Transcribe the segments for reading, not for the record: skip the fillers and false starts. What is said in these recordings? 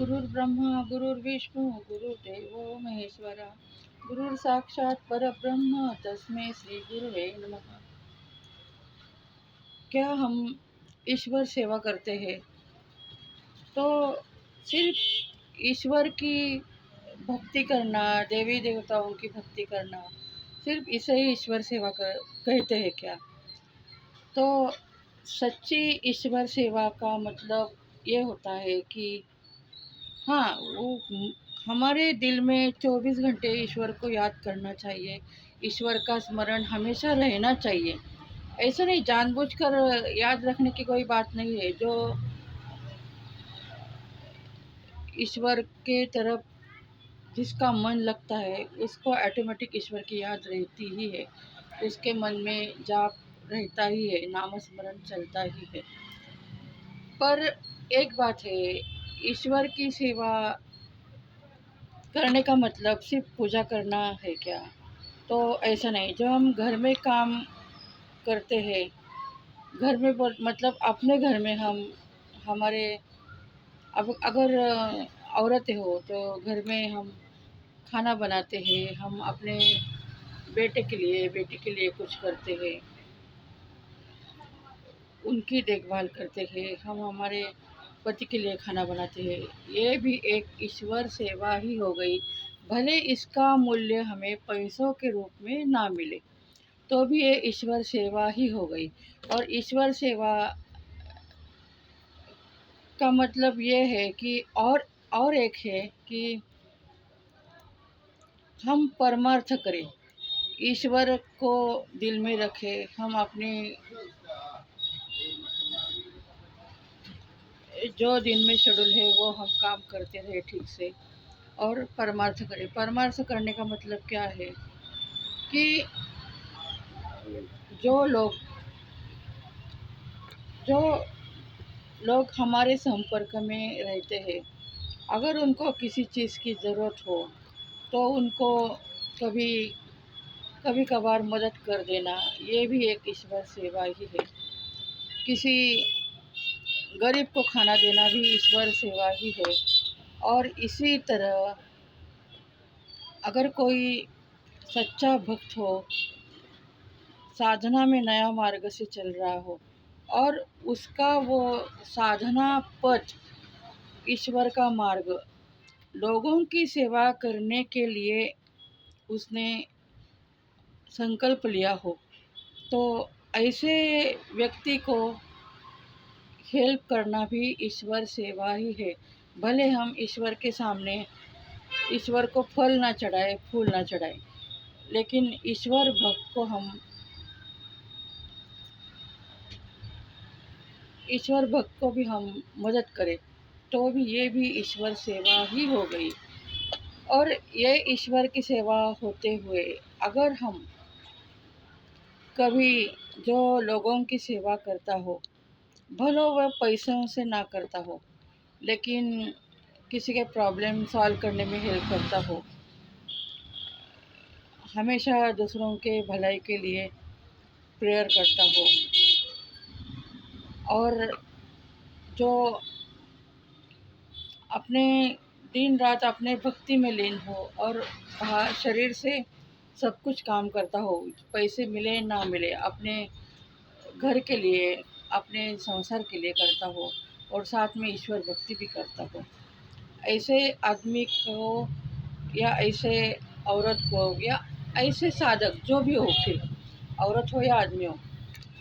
गुरुर्ब्रह्मा गुरुर्विष्णू गुरुर्देवो महेश्वरा गुरुर साक्षात परब्रह्म तस्मै श्री गुरुवे नमः। क्या हम ईश्वर सेवा करते हैं तो सिर्फ ईश्वर की भक्ति करना, देवी देवताओं की भक्ति करना, सिर्फ इसे ही ईश्वर सेवा कहते हैं क्या? तो सच्ची ईश्वर सेवा का मतलब ये होता है कि हाँ, हमारे दिल में 24 घंटे ईश्वर को याद करना चाहिए, ईश्वर का स्मरण हमेशा रहना चाहिए। ऐसा नहीं, जानबूझकर याद रखने की कोई बात नहीं है। जो ईश्वर के तरफ जिसका मन लगता है, उसको ऑटोमेटिक ईश्वर की याद रहती ही है, उसके मन में जाप रहता ही है, नाम स्मरण चलता ही है। पर एक बात है, ईश्वर की सेवा करने का मतलब सिर्फ पूजा करना है क्या? तो ऐसा नहीं। जो हम घर में काम करते हैं, घर में मतलब अपने घर में हम हमारे अब अगर औरतें हो तो घर में हम खाना बनाते हैं, हम अपने बेटे के लिए बेटी के लिए कुछ करते हैं, उनकी देखभाल करते हैं, हम हमारे पति के लिए खाना बनाते हैं। ये भी एक ईश्वर सेवा ही हो गई। भले इसका मूल्य हमें पैसों के रूप में ना मिले, तो भी ये ईश्वर सेवा ही हो गई। और ईश्वर सेवा का मतलब ये है कि और एक है कि हम परमार्थ करें, ईश्वर को दिल में रखें, हम अपने जो दिन में शेड्यूल है वो हम काम करते रहे ठीक से और परमार्थ करें। परमार्थ करने का मतलब क्या है कि जो लोग जो लोग हमारे संपर्क में रहते हैं, अगर उनको किसी चीज़ की ज़रूरत हो तो उनको कभी कभी कभार मदद कर देना, ये भी एक ईश्वर सेवा ही है। किसी गरीब को खाना देना भी ईश्वर सेवा ही है। और इसी तरह अगर कोई सच्चा भक्त हो, साधना में नया मार्ग से चल रहा हो और उसका वो साधना पथ ईश्वर का मार्ग, लोगों की सेवा करने के लिए उसने संकल्प लिया हो, तो ऐसे व्यक्ति को हेल्प करना भी ईश्वर सेवा ही है। भले हम ईश्वर के सामने ईश्वर को फल ना चढ़ाए, फूल ना चढ़ाए, लेकिन ईश्वर भक्त को भी हम मदद करें, तो भी ये भी ईश्वर सेवा ही हो गई। और ये ईश्वर की सेवा होते हुए अगर हम कभी जो लोगों की सेवा करता हो, भलो वह पैसों से ना करता हो, लेकिन किसी के प्रॉब्लम सॉल्व करने में हेल्प करता हो, हमेशा दूसरों के भलाई के लिए प्रेयर करता हो, और जो अपने दिन रात अपने भक्ति में लीन हो और शरीर से सब कुछ काम करता हो, पैसे मिले ना मिले, अपने घर के लिए, अपने संसार के लिए करता हो और साथ में ईश्वर भक्ति भी करता हो, ऐसे आदमी को या ऐसे औरत को या ऐसे साधक जो भी हो, फिर औरत हो या आदमी हो,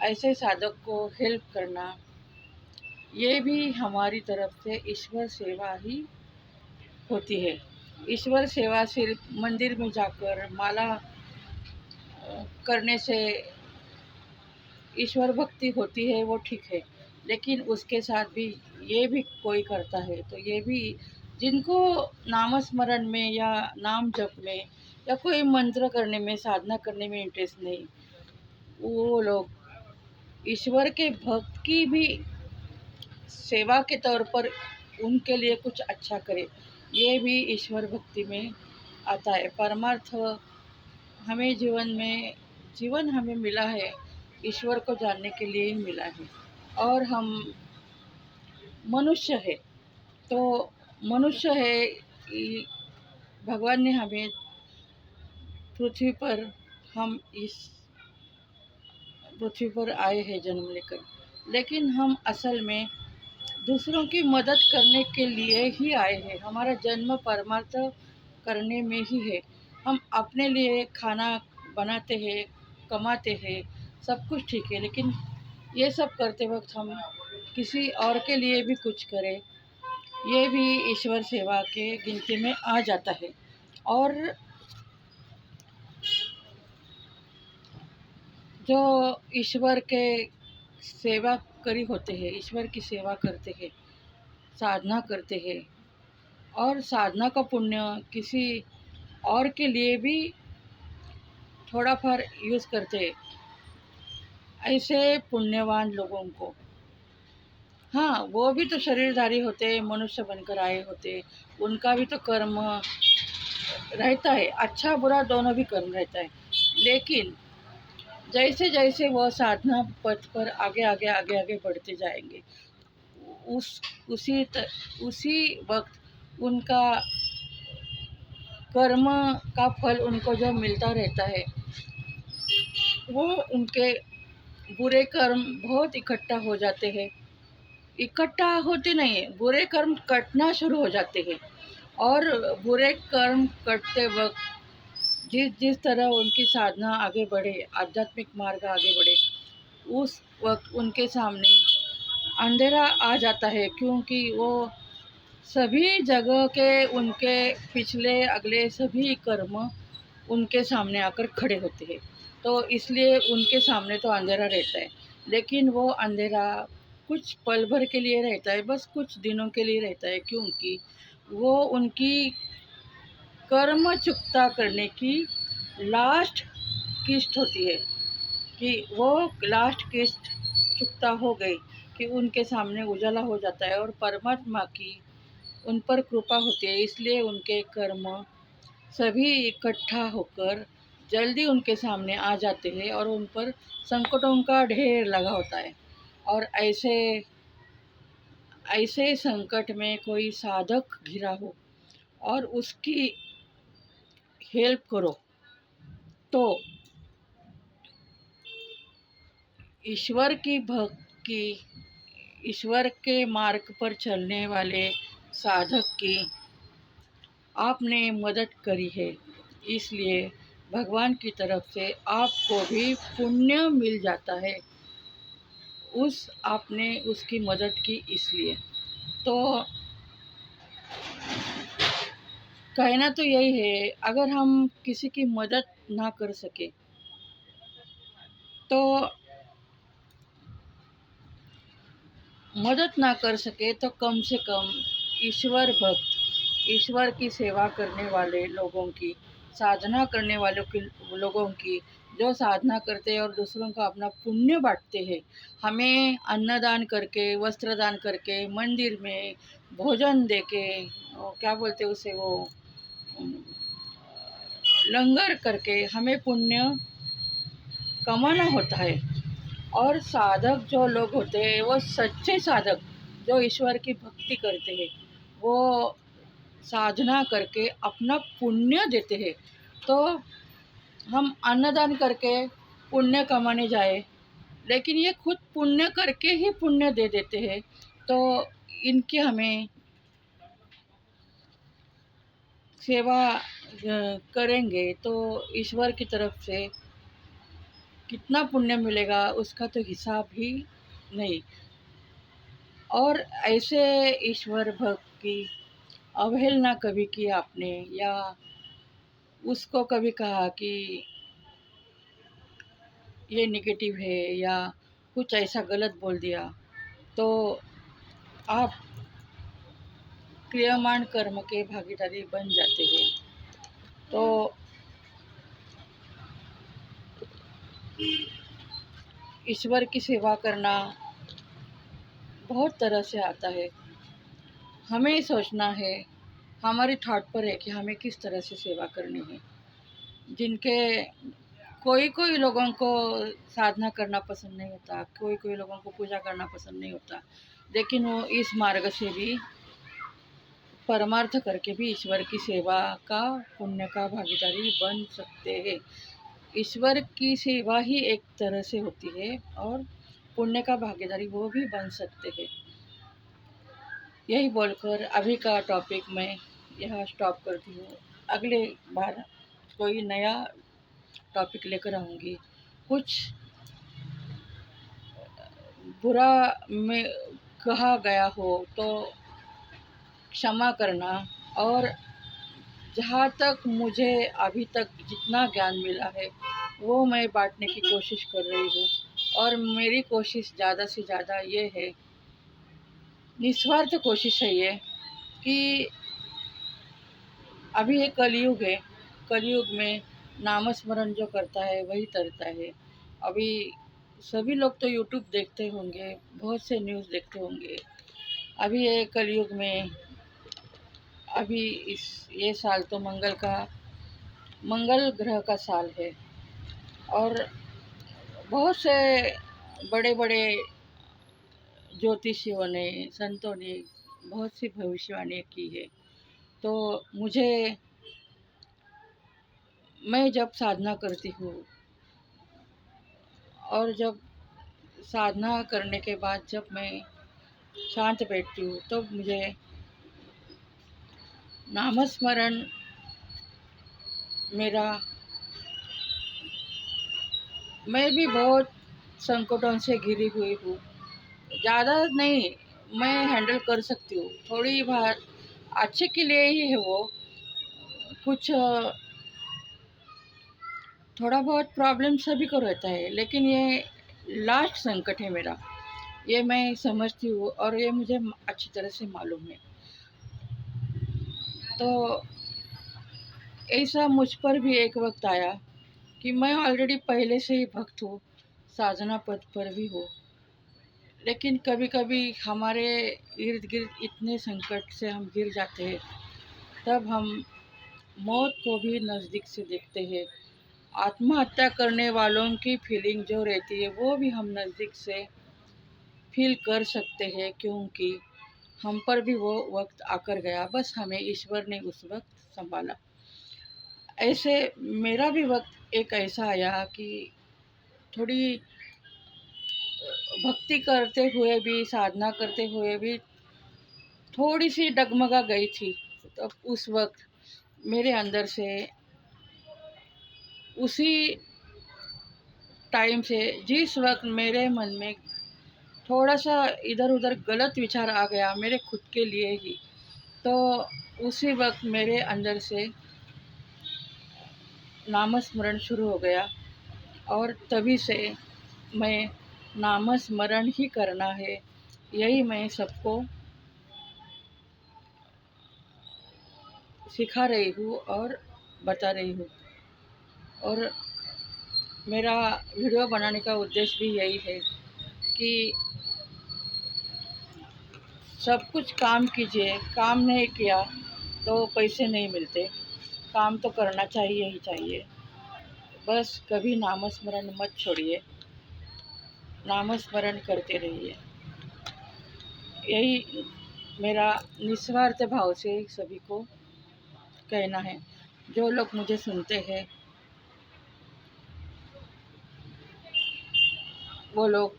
ऐसे साधक को हेल्प करना, ये भी हमारी तरफ से ईश्वर सेवा ही होती है। ईश्वर सेवा सिर्फ मंदिर में जाकर माला करने से ईश्वर भक्ति होती है, वो ठीक है, लेकिन उसके साथ भी ये भी कोई करता है तो ये भी, जिनको नाम स्मरण में या नाम जप में या कोई मंत्र करने में, साधना करने में इंटरेस्ट नहीं, वो लोग ईश्वर के भक्त की भी सेवा के तौर पर उनके लिए कुछ अच्छा करे, ये भी ईश्वर भक्ति में आता है। परमार्थ हमें जीवन हमें मिला है, ईश्वर को जानने के लिए ही मिला है। और हम मनुष्य है, तो मनुष्य है, भगवान ने हमें पृथ्वी पर, हम इस पृथ्वी पर आए हैं जन्म लेकर, लेकिन हम असल में दूसरों की मदद करने के लिए ही आए हैं। हमारा जन्म परमार्थ करने में ही है। हम अपने लिए खाना बनाते हैं, कमाते हैं, सब कुछ ठीक है, लेकिन ये सब करते वक्त हम किसी और के लिए भी कुछ करें, ये भी ईश्वर सेवा के गिनती में आ जाता है। और जो ईश्वर के सेवा करी होते हैं, ईश्वर की सेवा करते हैं, साधना करते हैं, और साधना का पुण्य किसी और के लिए भी थोड़ा फार यूज़ करते हैं, ऐसे पुण्यवान लोगों को, हाँ, वो भी तो शरीरधारी होते, मनुष्य बनकर आए होते, उनका भी तो कर्म रहता है, अच्छा बुरा दोनों भी कर्म रहता है। लेकिन जैसे जैसे वो साधना पथ पर आगे आगे आगे आगे बढ़ते जाएंगे, उस उसी वक्त उनका कर्म का फल उनको जो मिलता रहता है, वो उनके बुरे कर्म बहुत इकट्ठा हो जाते हैं, इकट्ठा होते नहीं है, बुरे कर्म कटना शुरू हो जाते हैं। और बुरे कर्म कटते वक्त जिस जिस तरह उनकी साधना आगे बढ़े, आध्यात्मिक मार्ग आगे बढ़े, उस वक्त उनके सामने अंधेरा आ जाता है, क्योंकि वो सभी जगह के उनके पिछले अगले सभी कर्म उनके सामने आकर खड़े होते हैं। तो इसलिए उनके सामने तो अंधेरा रहता है, लेकिन वो अंधेरा कुछ पल भर के लिए रहता है, बस कुछ दिनों के लिए रहता है, क्योंकि वो उनकी कर्म चुकता करने की लास्ट किस्त होती है, कि वो लास्ट किस्त चुकता हो गई कि उनके सामने उजाला हो जाता है और परमात्मा की उन पर कृपा होती है, इसलिए उनके कर्म सभी इकट्ठा होकर जल्दी उनके सामने आ जाते हैं और उन पर संकटों का ढेर लगा होता है। और ऐसे ऐसे संकट में कोई साधक घिरा हो और उसकी हेल्प करो, तो ईश्वर की भक्ति, ईश्वर के मार्ग पर चलने वाले साधक की आपने मदद करी है, इसलिए भगवान की तरफ से आपको भी पुण्य मिल जाता है, उस आपने उसकी मदद की इसलिए। तो कहना तो यही है, अगर हम किसी की मदद ना कर सके तो कम से कम ईश्वर भक्त, ईश्वर की सेवा करने वाले लोगों की, साधना करने वालों की, लोगों की जो साधना करते हैं और दूसरों को अपना पुण्य बांटते हैं, हमें अन्नदान करके, वस्त्र दान करके, मंदिर में भोजन देके, वो क्या बोलते हैं उसे, वो लंगर करके हमें पुण्य कमाना होता है। और साधक जो लोग होते हैं, वो सच्चे साधक जो ईश्वर की भक्ति करते हैं, वो साधना करके अपना पुण्य देते हैं। तो हम अन्नदान करके पुण्य कमाने जाए, लेकिन ये खुद पुण्य करके ही पुण्य दे देते हैं, तो इनकी हमें सेवा करेंगे तो ईश्वर की तरफ से कितना पुण्य मिलेगा उसका तो हिसाब ही नहीं। और ऐसे ईश्वर भक्त की अवहेलना कभी की आपने, या उसको कभी कहा कि ये नेगेटिव है, या कुछ ऐसा गलत बोल दिया, तो आप क्रियमाण कर्म के भागीदारी बन जाते हैं। तो ईश्वर की सेवा करना बहुत तरह से आता है, हमें सोचना है, हमारी थॉट पर है कि हमें किस तरह से सेवा करनी है। जिनके कोई कोई लोगों को साधना करना पसंद नहीं होता, कोई कोई लोगों को पूजा करना पसंद नहीं होता, लेकिन वो इस मार्ग से भी परमार्थ करके भी ईश्वर की सेवा का, पुण्य का भागीदारी बन सकते हैं। ईश्वर की सेवा ही एक तरह से होती है और पुण्य का भागीदारी वो भी बन सकते हैं। यही बोलकर अभी का टॉपिक मैं यहाँ स्टॉप करती हूँ। अगले बार कोई नया टॉपिक लेकर आऊँगी। कुछ बुरा में कहा गया हो तो क्षमा करना, और जहाँ तक मुझे अभी तक जितना ज्ञान मिला है वो मैं बांटने की कोशिश कर रही हूँ। और मेरी कोशिश ज़्यादा से ज़्यादा ये है, निस्वार्थ कोशिश है ये, कि अभी एक कलयुग है। कलयुग में नामस्मरण जो करता है वही तरता है। अभी सभी लोग तो यूट्यूब देखते होंगे, बहुत से न्यूज़ देखते होंगे। अभी ये कलयुग में, अभी इस ये साल तो मंगल ग्रह का साल है, और बहुत से बड़े बड़े ज्योतिषियों ने, संतों ने बहुत सी भविष्यवाणी की है। तो मैं जब साधना करती हूँ और जब साधना करने के बाद जब मैं शांत बैठती हूँ तो मुझे नामस्मरण मेरा, मैं भी बहुत संकटों से घिरी हुई हूँ। ज़्यादा नहीं, मैं हैंडल कर सकती हूँ, थोड़ी बार अच्छे के लिए ही है वो। कुछ थोड़ा बहुत प्रॉब्लम सभी को रहता है, लेकिन ये लास्ट संकट है मेरा, ये मैं समझती हूँ और ये मुझे अच्छी तरह से मालूम है। तो ऐसा मुझ पर भी एक वक्त आया कि मैं ऑलरेडी पहले से ही भक्त हूँ, साधना पद पर भी हूँ, लेकिन कभी कभी हमारे इर्द गिर्द इतने संकट से हम गिर जाते हैं, तब हम मौत को भी नज़दीक से देखते हैं। आत्महत्या करने वालों की फीलिंग जो रहती है वो भी हम नज़दीक से फील कर सकते हैं, क्योंकि हम पर भी वो वक्त आकर गया, बस हमें ईश्वर ने उस वक्त संभाला। ऐसे मेरा भी वक्त एक ऐसा आया कि थोड़ी भक्ति करते हुए भी, साधना करते हुए भी थोड़ी सी डगमगा गई थी। तो उस वक्त मेरे अंदर से, उसी टाइम से, जिस वक्त मेरे मन में थोड़ा सा इधर उधर गलत विचार आ गया मेरे खुद के लिए ही, तो उसी वक्त मेरे अंदर से नामस्मरण शुरू हो गया। और तभी से मैं नामस्मरण ही करना है, यही मैं सबको सिखा रही हूँ और बता रही हूँ। और मेरा वीडियो बनाने का उद्देश्य भी यही है कि सब कुछ काम कीजिए, काम नहीं किया तो पैसे नहीं मिलते, काम तो करना चाहिए ही चाहिए। बस कभी नामस्मरण मत छोड़िए, नामस्मरण करते रहिए। यही मेरा निस्वार्थ भाव से सभी को कहना है। जो लोग मुझे सुनते हैं वो लोग,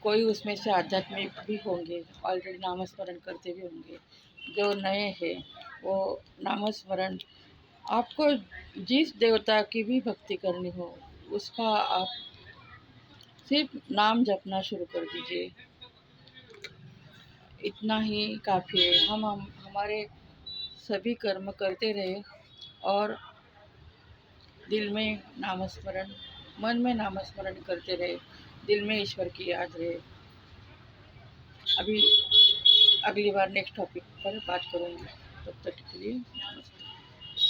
कोई उसमें से आध्यात्मिक भी होंगे, ऑलरेडी नामस्मरण करते भी होंगे। जो नए हैं वो नामस्मरण, आपको जिस देवता की भी भक्ति करनी हो उसका आप सिर्फ नाम जपना शुरू कर दीजिए, इतना ही काफ़ी है। हम हमारे सभी कर्म करते रहे और दिल में नामस्मरण, मन में नामस्मरण करते रहे, दिल में ईश्वर की याद रहे। अभी अगली बार नेक्स्ट टॉपिक पर बात करूँगी, तब तक के लिए नमस्ते।